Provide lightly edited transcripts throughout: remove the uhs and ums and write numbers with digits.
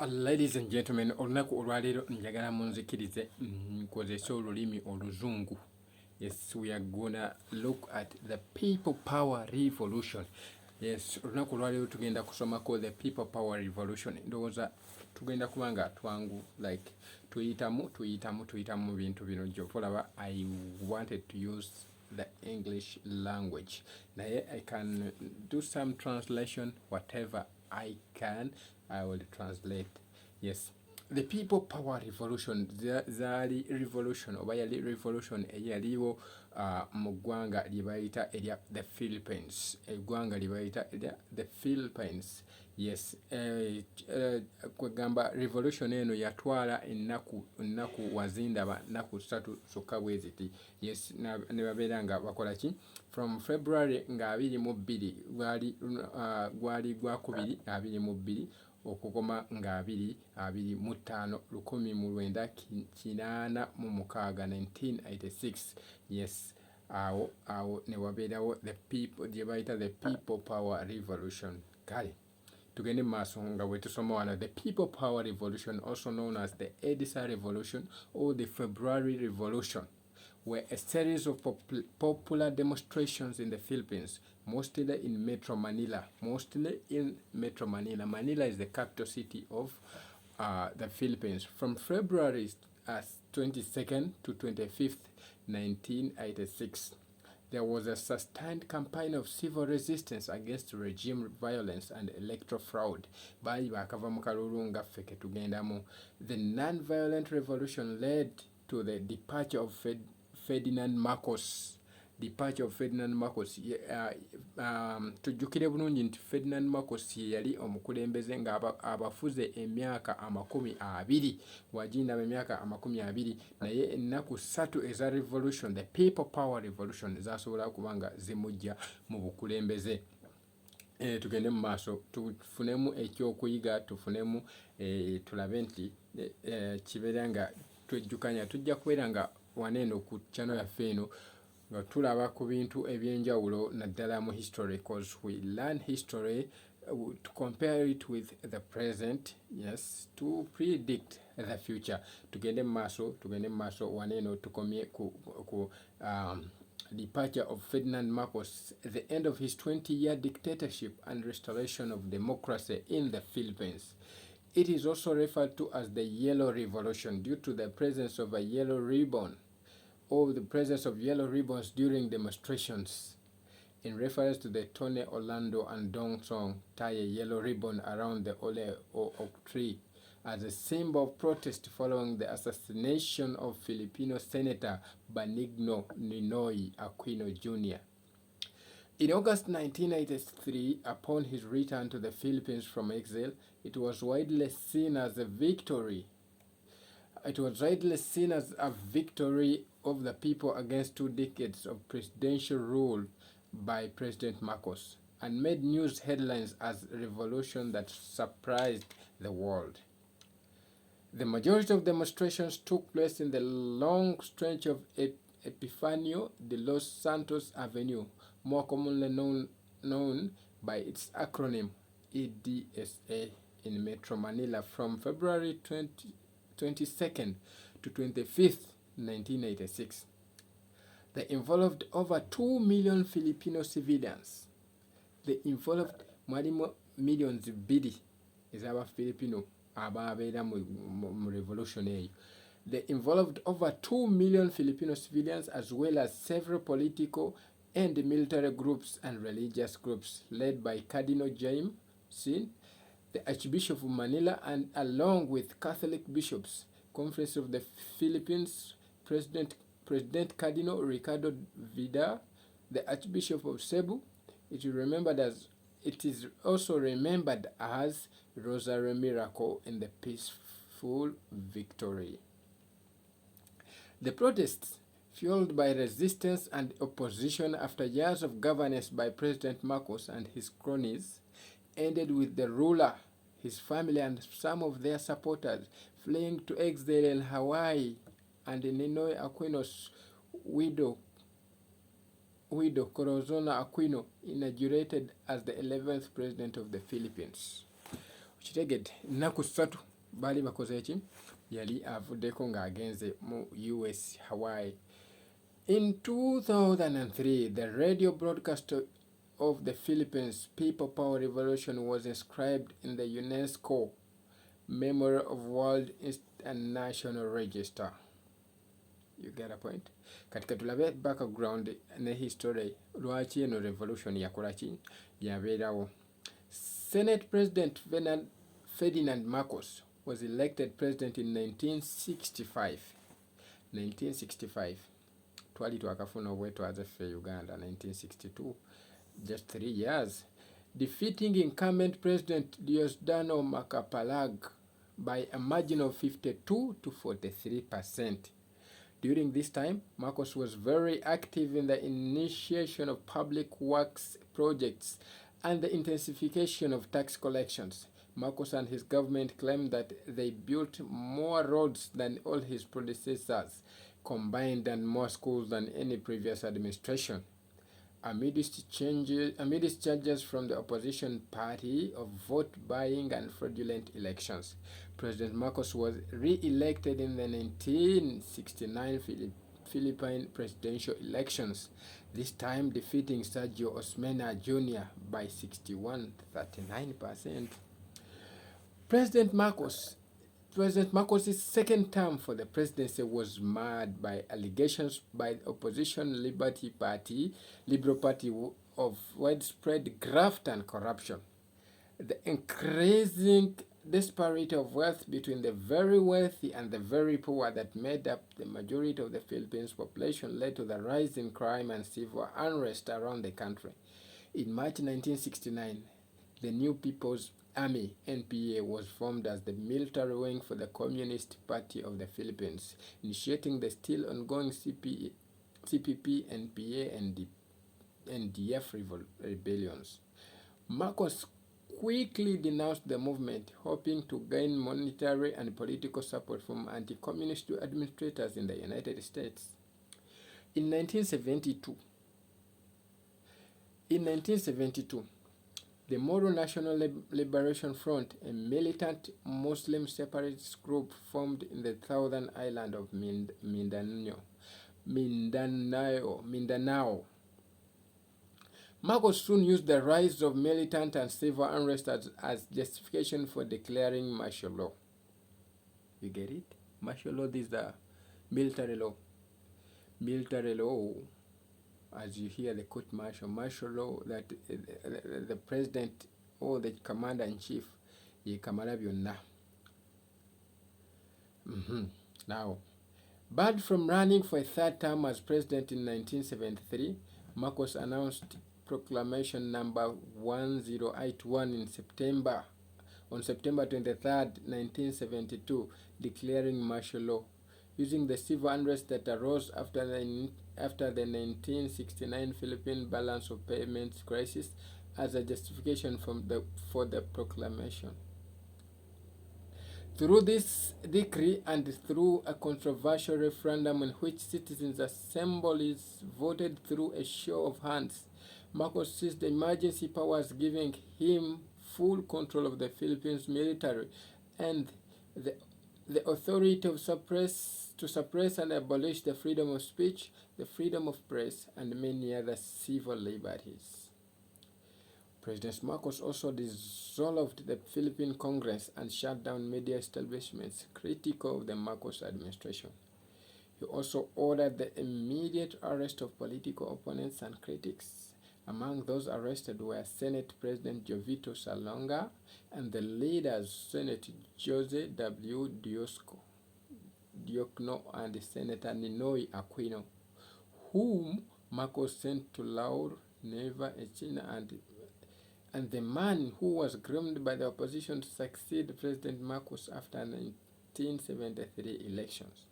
Ladies and gentlemen, olunaku olwaleero njagala munzikirize nkozesa olulimi oluzungu. Yes, we are gonna look at the people power revolution. Yes, olunaku olwaleero tugenda kusomako the people power revolution. Ndowooza tugenda kubanga twangu like tuyitamu bintu bino gy'olaba. I wanted to use the English language. Naye I can do some translation, whatever I can, I will translate. Yes. The people power revolution, zaali revolution oba yali revolution eyaliwo mu ggwanga lye bayita erya the Philippines. Eggwanga lye bayita erya the Philippines. Yes. Kwegamba revolution eno yatwala ennaku wazindaba nnaku 3 zokka bwe ziti. Yes, ne babeera nga bakola ki? From February nga 22 gwali gwakubiri 22 okukoma nga 25 1986. Yes, awo ne wabeerawo the people gye bayita the people power revolution. Kale tugende maaso nga bwe tusoma wano. The people power revolution, also known as the Edisa revolution or the February revolution, were a series of popular demonstrations in the Philippines, mostly in Metro Manila. Manila is the capital city of the Philippines. From February 22nd to 25th, 1986. There was a sustained campaign of civil resistance against regime violence and electoral fraud. The non-violent revolution led to the departure of Ferdinand Marcos. Tujjukire bulungi nti Ferdinand Marcos yali omukulembeze nga abafuze emyaka 20 wajindaba emyaka 20 naye ennaku 3 eza revolution, the people power revolution, zasobola kubanga zimujja mu bukulembeze. Tugende mu maaso tufunemu ekyokuyiga, tufunemu tulabe nti kibeera nga twejjukanya tujja kubeera nga waneeno ku channel yaffe eno nga tulaba ku bintu ebyenjawulo naddala mu history, because we learn history to compare it with the present, yes, to predict the future. Tugende mu maaso waneeno tukomye ku departure of Ferdinand Marcos, the end of his 20-year dictatorship and restoration of democracy in the Philippines. It is also referred to as the Yellow Revolution due to the presence of a yellow ribbon, or the presence of yellow ribbons during demonstrations, in reference to the Tony Orlando and Dong song, tie a yellow ribbon around the ole or oak tree, as a symbol of protest following the assassination of Filipino Senator Benigno Ninoy Aquino Jr. In August 1983, upon his return to the Philippines from exile, it was widely seen as a victory. It was widely seen as a victory of the people against 2 decades of presidential rule by President Marcos, and made news headlines as a revolution that surprised the world. The majority of demonstrations took place in the long stretch of Epifanio de los Santos Avenue, more commonly known by its acronym EDSA, in Metro Manila from February 22nd to 25th, 1986. They involved over 2 million Filipino civilians. They involved millions bidi ezaba Filipino ababeera mu revolution eyo. They involved over 2 million Filipino civilians, as well as several political and military groups and religious groups led by Cardinal Jaime Sin, the Archbishop of Manila, and along with Catholic bishops. Conference of the Philippines, President Cardinal Ricardo Vidal, the Archbishop of Cebu. It is also remembered as Rosary Miracle in the peaceful victory. The protests, fueled by resistance and opposition after years of governance by President Marcos and his cronies, ended with the ruler, his family, and some of their supporters fleeing to exile in Hawaii, and Ninoy Aquino's widow Corazon Aquino inaugurated as the 11th president of the Philippines. Kitegedde ennaku 3 baali bakoze eki yali avuddeko ng'agenze mu US Hawaii. In 2003, the radio broadcast of the Philippines People Power Revolution was inscribed in the UNESCO Memory of World and National Register. You get a point? Katika tulabe background ne history lwaki eno revolution yakola ki yabeerawo. Senate President Ferdinand Marcos was elected president in 1965. 1965. Twali twakafuna obwetwaze ffe Uganda 1962. Just 3 years. Defeating incumbent President Diosdado Macapagal by a margin of 52 to 43%. During this time, Marcos was very active in the initiation of public works projects and the intensification of tax collections. Marcos and his government claimed that they built more roads than all his predecessors combined and more schools than any previous administration. Amidst charges from the opposition party of vote buying and fraudulent elections, President Marcos was re-elected in the 1969 Philippine presidential elections, this time defeating Sergio Osmeña Jr. by 61.39%. President Marcos' second term for the presidency was marred by allegations by the opposition Liberal Party of widespread graft and corruption. The increasing disparity of wealth between the very wealthy and the very poor that made up the majority of the Philippines population led to the rise in crime and civil unrest around the country. In March 1969, the New People's Army, NPA, was formed as the military wing for the Communist Party of the Philippines, initiating the still ongoing CPP, NPA, and NDF rebellions. Marcos quickly denounced the movement, hoping to gain monetary and political support from anti-communist administrators in the United States. In 1972, the Moro National Liberation Front, a militant Muslim separatist group formed in the southern island of Mindanao. Marcos soon used the rise of militant and civil unrest as justification for declaring martial law. You get it? Martial law, this is the military law. Military law, as you hear the court martial law, that the president or the commander-in-chief yekamala byonna. Now, barred from running for a third term as president in 1973, Marcos announced Proclamation number 1081 on September 23, 1972, declaring martial law, using the civil unrest that arose after the 1969 Philippine balance of payments crisis as a justification for the proclamation. Through this decree and through a controversial referendum in which citizens' assemblies voted through a show of hands, Marcos seized the emergency powers, giving him full control of the Philippines military and the authority to suppress and abolish the freedom of speech, the freedom of press, and many other civil liberties. President Marcos also dissolved the Philippine Congress and shut down media establishments critical of the Marcos administration. He also ordered the immediate arrest of political opponents and critics. Among those arrested were Senate President Jovito Salonga and the leaders Senate Jose W. Diokno and Senator Ninoy Aquino, whom Marcos sent to Laur, Neva, Echina, and the man who was groomed by the opposition to succeed President Marcos after 1973 elections.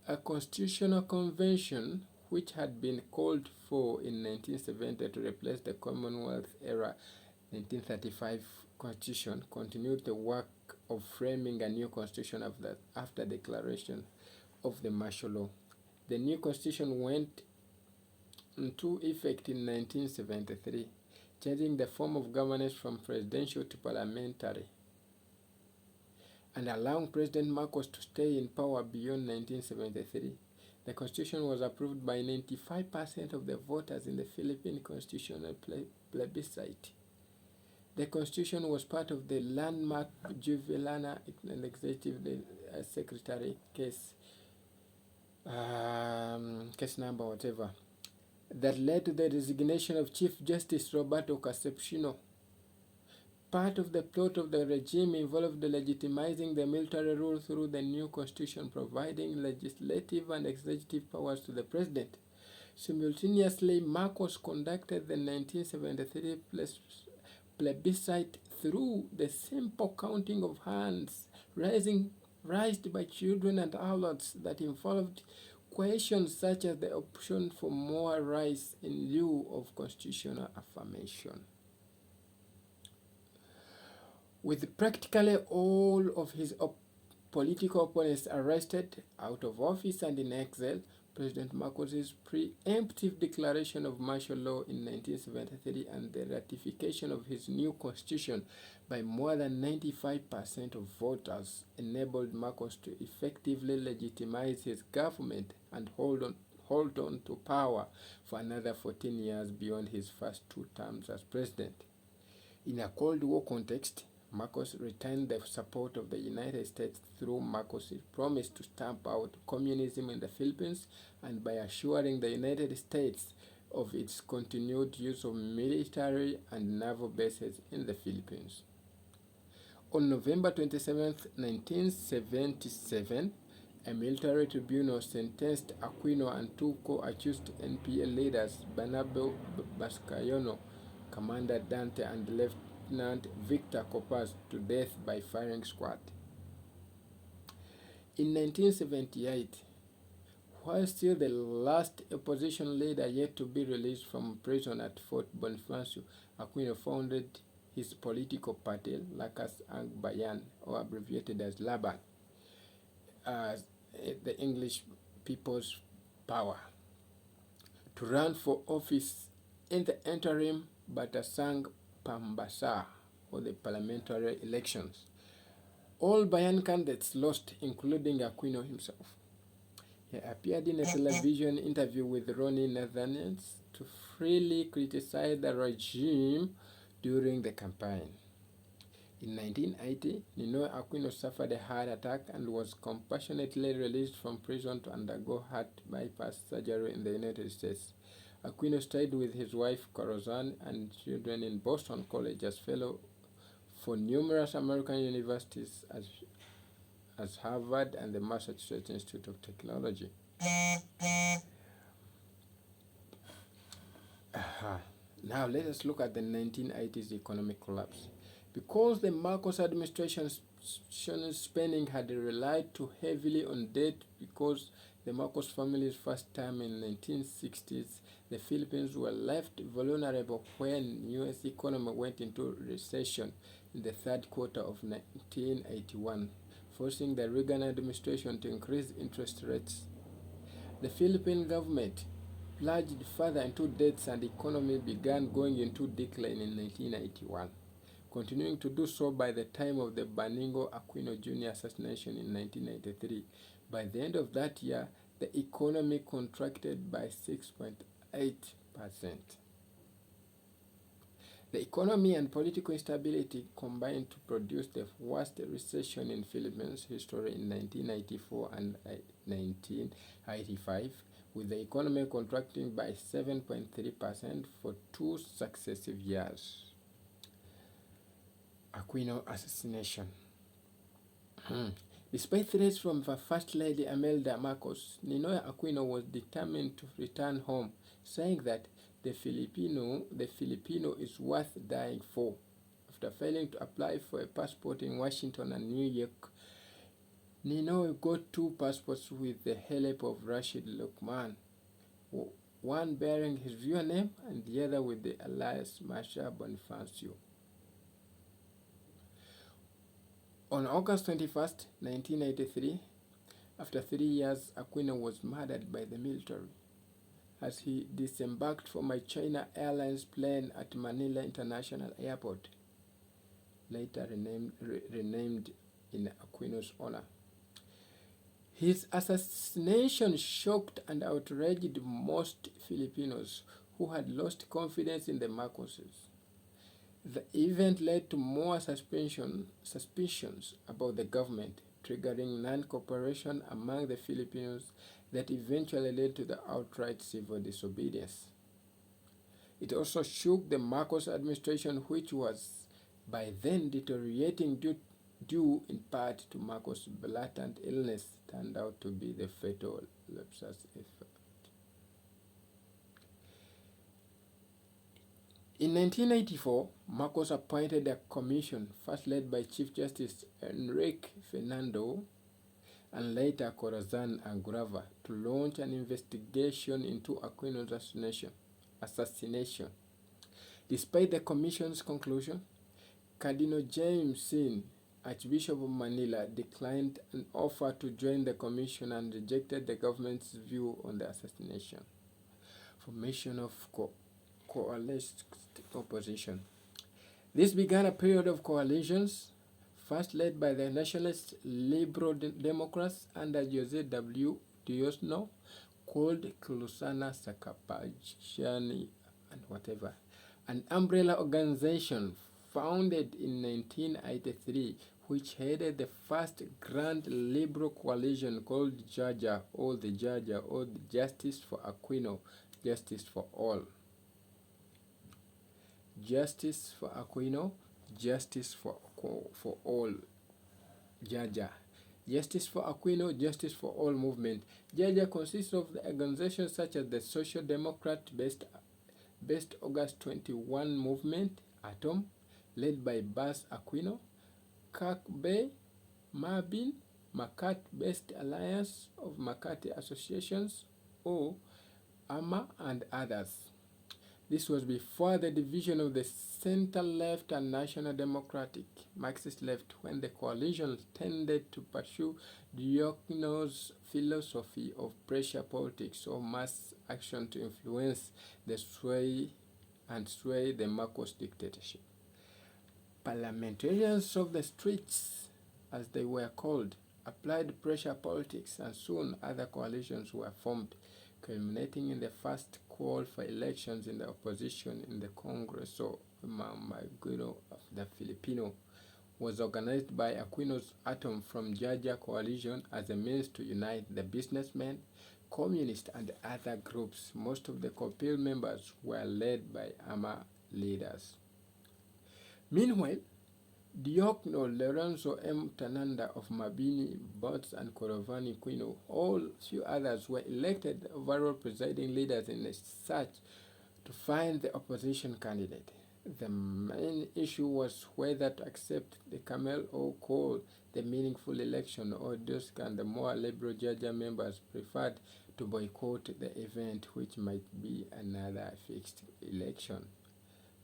A constitutional convention, which had been called for in 1970 to replace the Commonwealth-era 1935 Constitution, continued the work of framing a new constitution after declaration of the martial law. The new constitution went into effect in 1973, changing the form of governance from presidential to parliamentary. and allowing President Marcos to stay in power beyond 1973. The constitution was approved by 95% of the voters in the Philippine constitutional plebiscite. The constitution was part of the landmark Juvillana Executive Secretary case number whatever, that led to the resignation of Chief Justice Roberto Concepcion. Part of the plot of the regime involved legitimizing the military rule through the new constitution, providing legislative and executive powers to the president. Simultaneously, Marcos conducted the 1973 plebiscite through the simple counting of hands raised by children and adults that involved questions such as the option for more rights in lieu of constitutional affirmation. With practically all of his political opponents arrested, out of office, and in exile, President Marcos's preemptive declaration of martial law in 1973 and the ratification of his new constitution by more than 95% of voters enabled Marcos to effectively legitimize his government and hold on to power for another 14 years beyond his first 2 terms as president. In a Cold War context, Marcos retained the support of the United States through Marcos' promise to stamp out communism in the Philippines and by assuring the United States of its continued use of military and naval bases in the Philippines. On November 27, 1977, a military tribunal sentenced Aquino and 2 co-accused NPA leaders, Bernabé Vizcaíno, Commander Dante, and Lieutenant Victor Coppers, to death by firing squad. In 1978, while still the last opposition leader yet to be released from prison at Fort Bonifacio, Aquino founded his political party, Lakas Ang Bayan, or abbreviated as LABAN, the English People's Power, to run for office in the interim Batasang Pambasa, or the parliamentary elections. All Bayan candidates lost, including Aquino himself. He appeared in a television interview with Ronnie Nathaniels to freely criticize the regime during the campaign. In 1980, Ninoy Aquino suffered a heart attack and was compassionately released from prison to undergo heart bypass surgery in the United States. Aquino stayed with his wife Corazon and children in Boston College as fellow for numerous American universities as Harvard and the Massachusetts Institute of Technology. Now let us look at the 1980s economic collapse. Because the Marcos administration's spending had relied too heavily on debt because the Marcos family's first term in the 1960s, the Philippines were left vulnerable when U.S. economy went into recession in the third quarter of 1981, forcing the Reagan administration to increase interest rates. The Philippine government plunged further into debts and the economy began going into decline in 1981, continuing to do so by the time of the Benigno Aquino Jr. assassination in 1993. By the end of that year, the economy contracted by 6.8%. The economy and political instability combined to produce the worst recession in Philippines history in 1994 and 1985, with the economy contracting by 7.3% for 2 successive years. Aquino assassination. Despite threats from the First Lady Imelda Marcos, Ninoy Aquino was determined to return home, saying that the Filipino is worth dying for. After failing to apply for a passport in Washington and New York, Ninoy got 2 passports with the help of Rashid Lukman, one bearing his real name and the other with the alias Masha Bonifacio. On August 21, 1983, after 3 years, Aquino was murdered by the military as he disembarked from a China Airlines plane at Manila International Airport, later renamed in Aquino's honor. His assassination shocked and outraged most Filipinos who had lost confidence in the Marcoses. The event led to more suspicions about the government, triggering non-cooperation among the Filipinos that eventually led to the outright civil disobedience. It also shook the Marcos administration, which was by then deteriorating due in part to Marcos' blatant illness turned out to be the fatal lapsus effect. In 1984, Marcos appointed a commission, first led by Chief Justice Enrique Fernando and later Corazon Agrava, to launch an investigation into Aquino's assassination. Despite the commission's conclusion, Cardinal James Sin, Archbishop of Manila, declined an offer to join the commission and rejected the government's view on the assassination. Formation of coalesced opposition. This began a period of coalitions, first led by the Nationalist Liberal Democrats under Jose W. Diosno, called Klusana Sakapajani and whatever, an umbrella organization founded in 1983, which headed the first grand liberal coalition called Jaja, or the Justice for Aquino, Justice for All. Justice for Aquino, Justice for All, Jaja. Justice for Aquino, Justice for All movement. Jaja consists of the organizations such as the Social Democrat-based August 21 movement, ATOM, led by Bas Aquino, Kakbe, Mabin, Makati-based Alliance of Makati Associations, or AMA, and others. This was before the division of the center-left and National Democratic Marxist left, when the coalition tended to pursue Diokno's philosophy of pressure politics or mass action to influence the sway the Marcos dictatorship. Parliamentarians of the streets, as they were called, applied pressure politics, and soon other coalitions were formed, culminating in the first call for elections in the opposition in the Congreso Mamaguino of the Filipino, was organized by Aquino's Atom from Jaja Coalition as a means to unite the businessmen, communists, and other groups. Most of the COPIL members were led by AMA leaders. Meanwhile, Diokno, Lorenzo M. Tananda of Mabini, Bots, and Corovani Quino, all few others, were elected overall presiding leaders in a search to find the opposition candidate. The main issue was whether to accept the Camel or call the meaningful election, or Dusk and the more liberal Jaja members preferred to boycott the event, which might be another fixed election.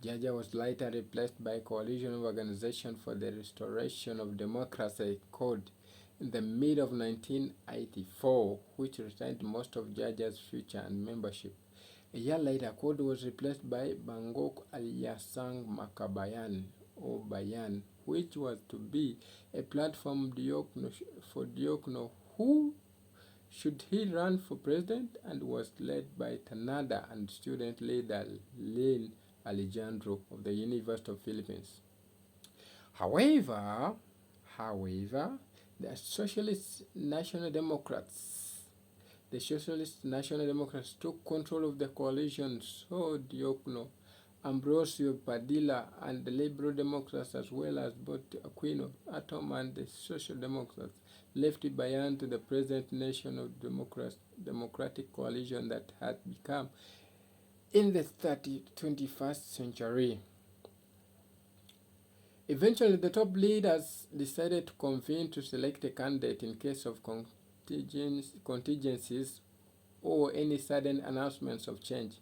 Jaja was later replaced by a coalition of Organization for the Restoration of Democracy, CORD, in the mid of 1984, which retained most of Jaja's future and membership. A year later, CORD was replaced by Bangkok Alyasang Makabayan, or Bayan, which was to be a platform for Diokno, who should he run for president, and was led by Tanada and student leader Lynn Alejandro of the University of Philippines. However, the Socialist National Democrats took control of the coalition, so Diokno, Ambrosio Padilla, and the Liberal Democrats, as well as both Aquino, Atom, and the Social Democrats, left Bayan to the present nation of Democratic Coalition that had become in the 21st century. Eventually, the top leaders decided to convene to select a candidate in case of contingencies or any sudden announcements of change.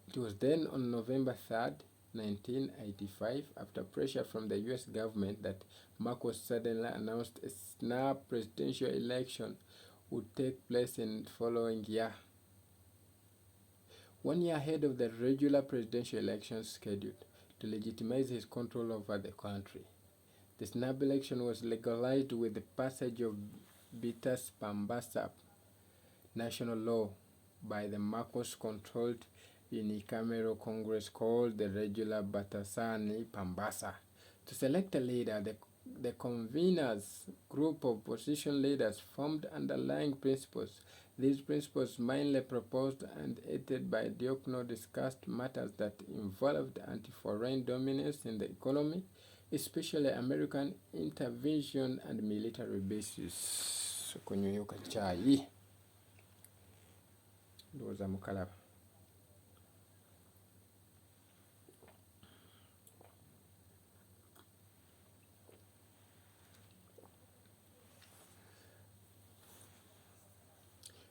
It was then on November 3rd, 1985, after pressure from the US government, that Marcos suddenly announced a snap presidential election would take place in the following year, 1 year ahead of the regular presidential elections scheduled, to legitimize his control over the country. The snap election was legalized with the passage of Bitas Pambasa national law by the Marcos-controlled unicameral Congress called the Regular Batasani Pambasa. To select a leader, the conveners group of opposition leaders formed underlying principles. These principles, mainly proposed and aided by Diokno, discussed matters that involved anti-foreign dominance in the economy, especially American intervention and military bases. Kunyuka chai. Ndowooza mukalaba.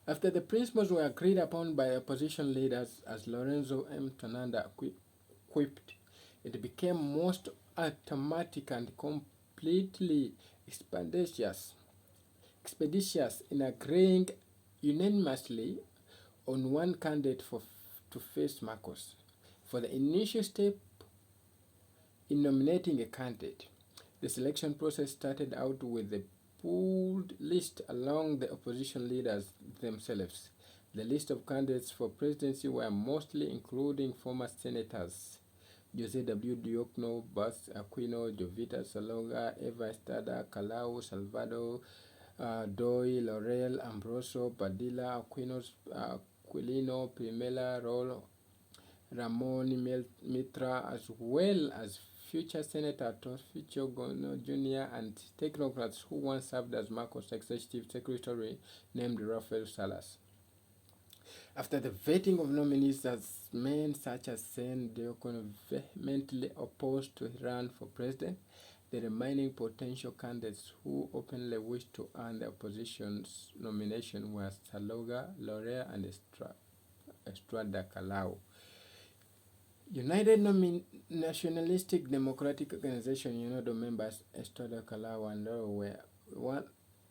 After the principles were agreed upon by opposition leaders, as Lorenzo M. Tonanda quipped, it became most automatic and completely expeditious in agreeing unanimously on one candidate to face Marcos. For the initial step in nominating a candidate, the selection process started out with a pooled list along the opposition leaders themselves. The list of candidates for presidency were mostly including former senators Jose W. Diokno, Bas Aquino, Jovita Salonga, Eva Estrada, Kalau, Salvador Doi, Laurel Ambroso, Padilla, Aquilino, Primela, Rolo, Ramon Mitra, as well as future Senator Torficho Gono Jr. and technocrats who once served as Marcos' executive secretary named Rafael Salas. After the vetting of nominees, as men such as Sen Diokno vehemently opposed to run for president, the remaining potential candidates who openly wished to earn the opposition's nomination were Saloga, Lorea, and Estrada Kalau. United Nationalistic Democratic Organization UNODO members Estrada Kalau and Lorea were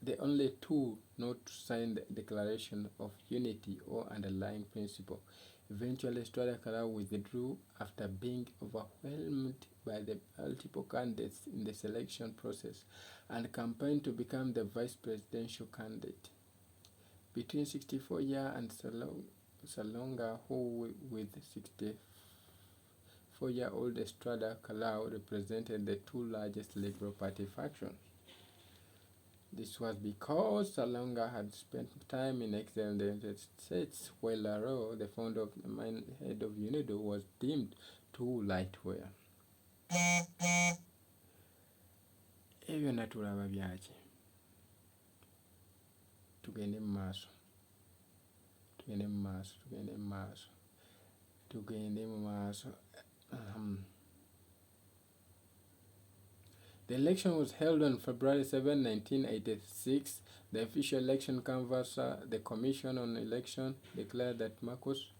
the only two not to sign the Declaration of Unity or underlying principle. Eventually, Estrada Kalau withdrew after being overwhelmed by the multiple candidates in the selection process and campaigned to become the vice presidential candidate. Between 64-year and Salonga, who with 64-year-old Estrada Kalau represented the two largest Liberal Party factions. This was because Salonga had spent time in exile in the United States, while Laro, the founder of the main head of UNIDO, was deemed too lightweight. Ebyo natulaba byaki. Tugende mu maaso. The election was held on February 7, 1986. The official election canvasser, the Commission on Election, declared that Marcos